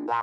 Hi,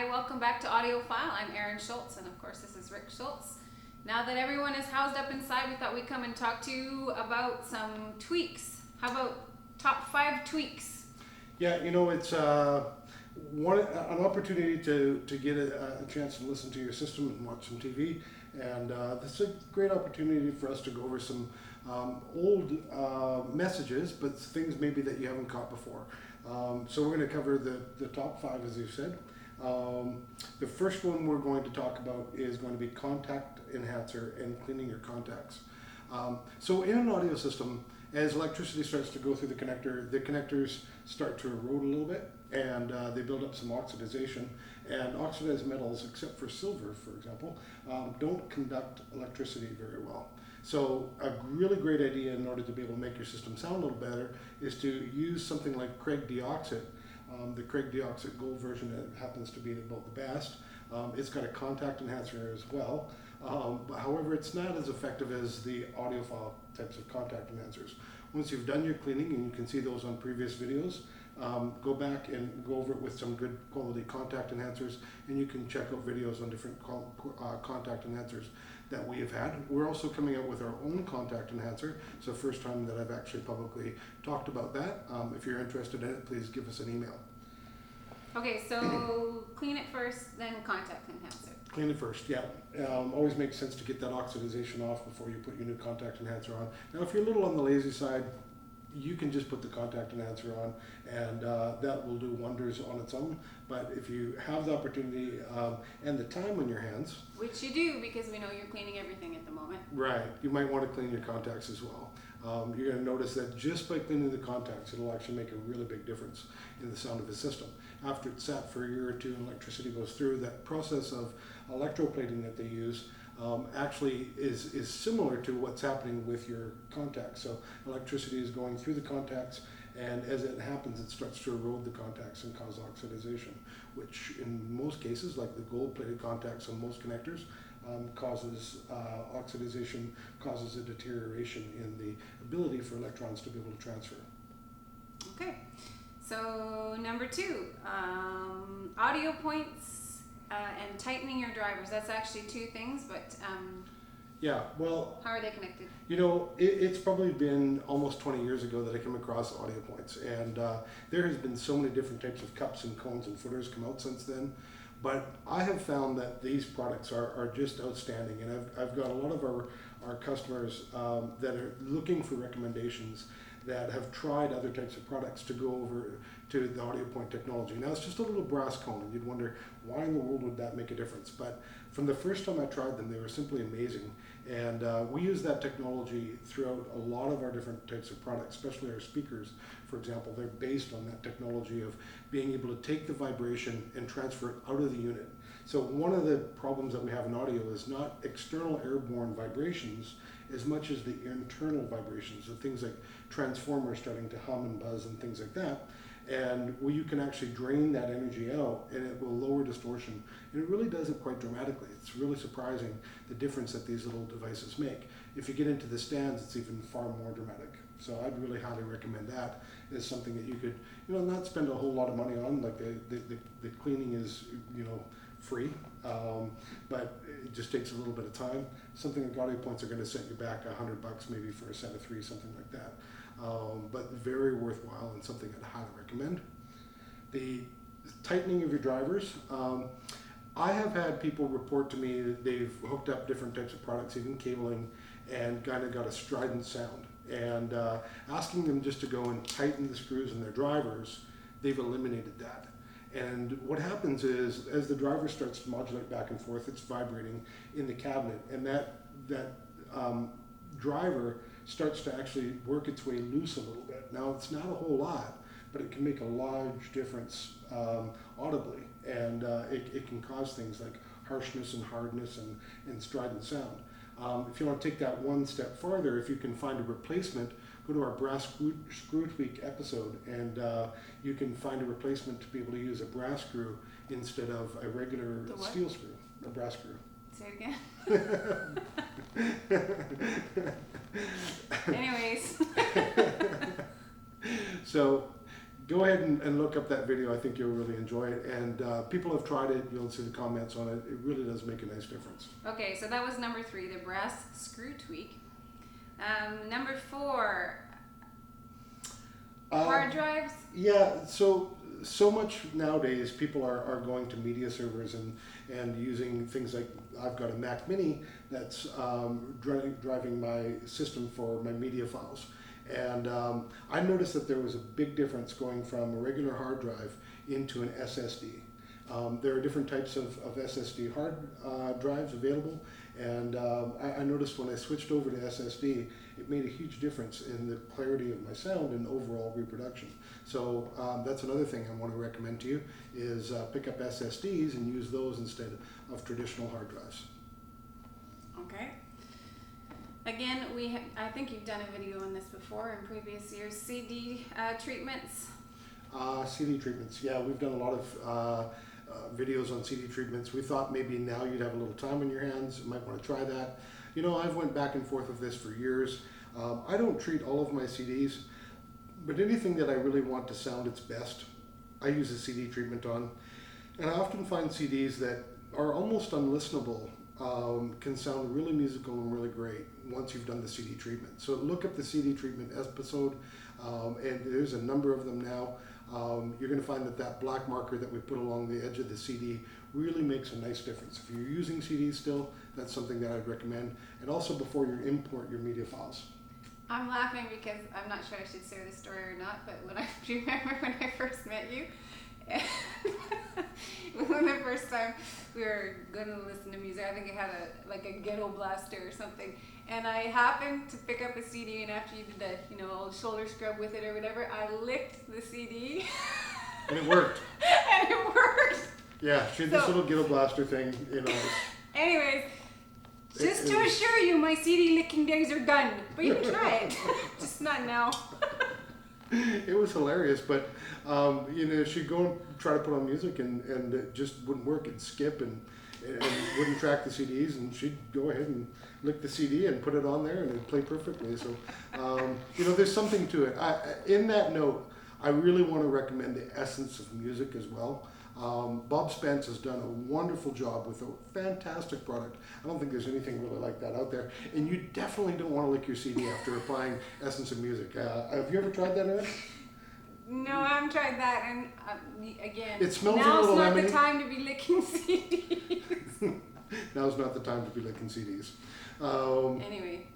welcome back to Audiophile. I'm Erin Schultz, and of course, this is Rick Schultz. Now that everyone is housed up inside, we thought we'd come and talk to you about some tweaks. How about top 5 tweaks? Yeah, it's an opportunity to get a chance to listen to your system and watch some TV, and this is a great opportunity for us to go over some old messages, but things maybe that you haven't caught before. So we're going to cover the top 5, as you said. The first one we're going to talk about is going to be contact enhancer and cleaning your contacts. So in an audio system, as electricity starts to go through the connectors start to erode a little bit, and they build up some oxidization. And oxidized metals, except for silver, for example, don't conduct electricity very well. So a really great idea in order to be able to make your system sound a little better is to use something like Craig Deoxit. The Craig Deoxit Gold version that happens to be about the best. It's got a contact enhancer as well. However, it's not as effective as the audiophile types of contact enhancers. Once you've done your cleaning, and you can see those on previous videos, go back and go over it with some good quality contact enhancers, and you can check out videos on different contact enhancers that we have had. We're also coming out with our own contact enhancer. It's the first time that I've actually publicly talked about that. If you're interested in it, please give us an email. Okay, so clean it first, then contact enhancer. Clean it first, yeah. Always makes sense to get that oxidization off before you put your new contact enhancer on. Now, if you're a little on the lazy side, you can just put the contact enhancer on, and that will do wonders on its own. But if you have the opportunity and the time on your hands, Which you do, because we know you're cleaning everything at the moment. right, you might want to clean your contacts as well. You're going to notice that just by cleaning the contacts, it'll actually make a really big difference in the sound of the system. After it's sat for a year or two and electricity goes through, that process of electroplating that they use actually is similar to what's happening with your contacts. So electricity is going through the contacts, and as it happens, it starts to erode the contacts and cause oxidization, which in most cases, like the gold-plated contacts on most connectors, causes oxidization, causes a deterioration in the ability for electrons to be able to transfer. Okay, so number 2, audio points and tightening your drivers. That's actually 2 things, but Yeah, well, how are they connected? it's probably been almost 20 years ago that I came across audio points, and there has been so many different types of cups and cones and footers come out since then. But I have found that these products are just outstanding, and I've got a lot of our customers that are looking for recommendations that have tried other types of products to go over to the AudioPoint technology. Now, it's just a little brass cone, and you'd wonder why in the world would that make a difference. But from the first time I tried them, they were simply amazing. And we use that technology throughout a lot of our different types of products, especially our speakers, for example. They're based on that technology of being able to take the vibration and transfer it out of the unit. So one of the problems that we have in audio is not external airborne vibrations as much as the internal vibrations, so things like transformers starting to hum and buzz and things like that. And you can actually drain that energy out, and it will lower distortion. And it really does it quite dramatically. It's really surprising the difference that these little devices make. If you get into the stands, it's even far more dramatic. So I'd really highly recommend that as something that you could, not spend a whole lot of money on. Like the cleaning is, free, but it just takes a little bit of time. Something like audio points are going to set you back $100 maybe for a set of 3, something like that. But very worthwhile and something I'd highly recommend. The tightening of your drivers. I have had people report to me that they've hooked up different types of products, even cabling, and kind of got a strident sound. And asking them just to go and tighten the screws in their drivers, they've eliminated that. And what happens is, as the driver starts to modulate back and forth, it's vibrating in the cabinet, and that driver starts to actually work its way loose a little bit. Now, it's not a whole lot, but it can make a large difference audibly, and it can cause things like harshness and hardness and strident sound. If you want to take that one step farther, if you can find a replacement, go to our brass screw tweak episode, and you can find a replacement to be able to use a brass screw instead of a regular steel screw, a brass screw. Say it again. Anyways. So go ahead and look up that video. I think you'll really enjoy it. And people have tried it. You'll see the comments on it. It really does make a nice difference. Okay, so that was number 3, the brass screw tweak. Number 4, hard drives. Yeah, so much nowadays people are going to media servers and using things like, I've got a Mac Mini that's driving my system for my media files. And I noticed that there was a big difference going from a regular hard drive into an SSD. There are different types of SSD hard drives available, and I noticed when I switched over to SSD, it made a huge difference in the clarity of my sound and overall reproduction. So that's another thing I want to recommend to you, is pick up SSDs and use those instead of traditional hard drives. Okay. Again, I think you've done a video on this before in previous years. CD treatments. CD treatments, yeah, we've done a lot of videos on CD treatments. We thought maybe now you'd have a little time on your hands, you might want to try that. You know, I've went back and forth with this for years. I don't treat all of my CDs, but anything that I really want to sound its best, I use a CD treatment on. And I often find CDs that are almost unlistenable can sound really musical and really great once you've done the CD treatment. So look up the CD treatment episode, and there's a number of them now. You're going to find that black marker that we put along the edge of the CD really makes a nice difference. If you're using CDs still, that's something that I'd recommend. And also before you import your media files. I'm laughing because I'm not sure I should share this story or not, but do you remember when I first met you? When the first time we were going to listen to music, I think it had a ghetto blaster or something, and I happened to pick up a CD, and after you did the old shoulder scrub with it or whatever, I licked the CD. And it worked. And it worked. Yeah, she had this little ghetto blaster thing, Anyways, just to assure you, my CD licking days are done. But you can try it. Just not now. It was hilarious, but she'd go and try to put on music and it just wouldn't work. It'd skip and wouldn't track the CDs, and she'd go ahead and lick the CD and put it on there and it'd play perfectly. So, there's something to it. In that note, I really want to recommend the Essence of Music as well. Bob Spence has done a wonderful job with a fantastic product. I don't think there's anything really like that out there. And you definitely don't want to lick your CD after applying Essence of Music. Have you ever tried that, Erin? No, I haven't tried that. And again, it smells now's a little not lemony. the time to be licking CDs. Now's not the time to be licking CDs. Anyway,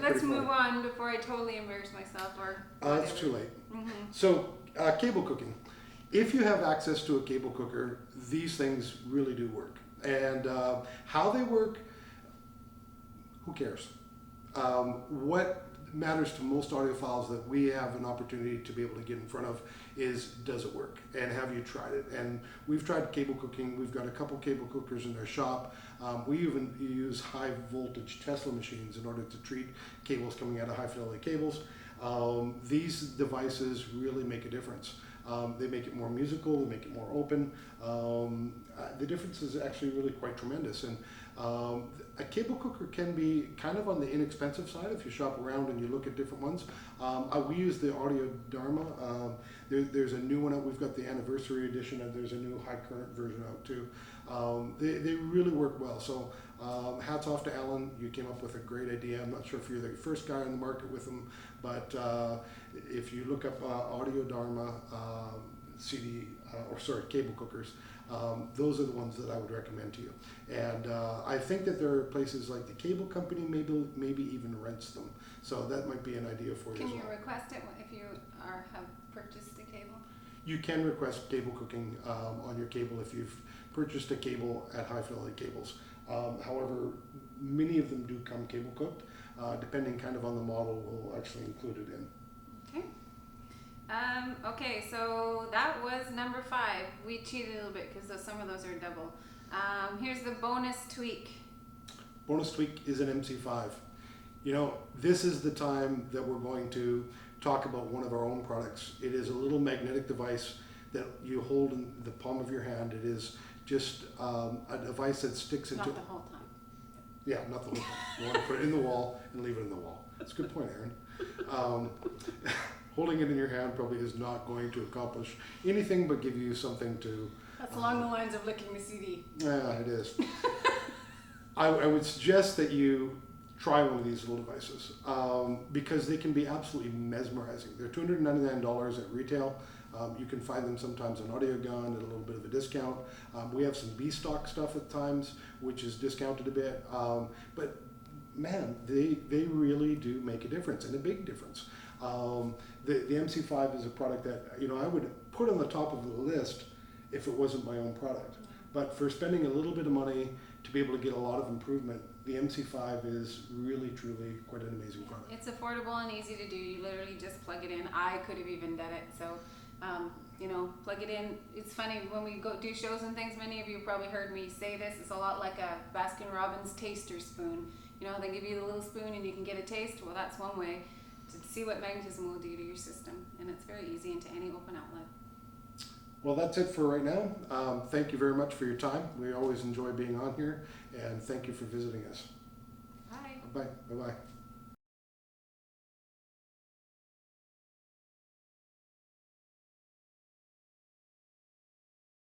let's move on before I totally embarrass myself or whatever. It's too late. Mm-hmm. So, cable cooking. If you have access to a cable cooker, these things really do work. And how they work, who cares? What matters to most audiophiles that we have an opportunity to be able to get in front of is, does it work? And have you tried it? And we've tried cable cooking. We've got a couple cable cookers in our shop. We even use high voltage Tesla machines in order to treat cables coming out of high fidelity cables. These devices really make a difference. They make it more musical, they make it more open. The difference is actually really quite tremendous. And a cable cooker can be kind of on the inexpensive side if you shop around and you look at different ones. We use the Audio Dharma. There's a new one out. We've got the anniversary edition, and there's a new high current version out too. They really work well. So hats off to Alan. You came up with a great idea. I'm not sure if you're the first guy on the market with them, but if you look up Audio Dharma cable cookers, those are the ones that I would recommend to you. And I think that there are places like the cable company maybe even rents them. So that might be an idea for you as well. Can you request it if you have purchased a cable? You can request cable cooking on your cable if you've purchased a cable at High Fidelity Cables. However, many of them do come cable cooked. Depending kind of on the model, we'll actually include it in. Okay. Okay, so that was number 5. We cheated a little bit because some of those are double. Here's the bonus tweak. Bonus tweak is an MC5. This is the time that we're going to talk about one of our own products. It is a little magnetic device that you hold in the palm of your hand. It is just a device that sticks into... Not the whole time. Yeah, not the lip one. You want to put it in the wall and leave it in the wall. That's a good point, Aaron. Holding it in your hand probably is not going to accomplish anything but give you something to... That's along the lines of licking the CD. Yeah, it is. I would suggest that you try one of these little devices because they can be absolutely mesmerizing. They're $299 at retail. You can find them sometimes on Audio Gun at a little bit of a discount. We have some B-stock stuff at times, which is discounted a bit. But man, they really do make a difference, and a big difference. The MC5 is a product that I would put on the top of the list if it wasn't my own product. But for spending a little bit of money to be able to get a lot of improvement, the MC5 is really, truly quite an amazing product. It's affordable and easy to do. You literally just plug it in. I could have even done it. So, plug it in. It's funny, when we go do shows and things, many of you probably heard me say this. It's a lot like a Baskin-Robbins taster spoon. They give you the little spoon and you can get a taste. Well, that's one way to see what magnetism will do to your system. And it's very easy into any open outlet. Well, that's it for right now. Thank you very much for your time. We always enjoy being on here, and thank you for visiting us. Bye. Bye. Bye-bye.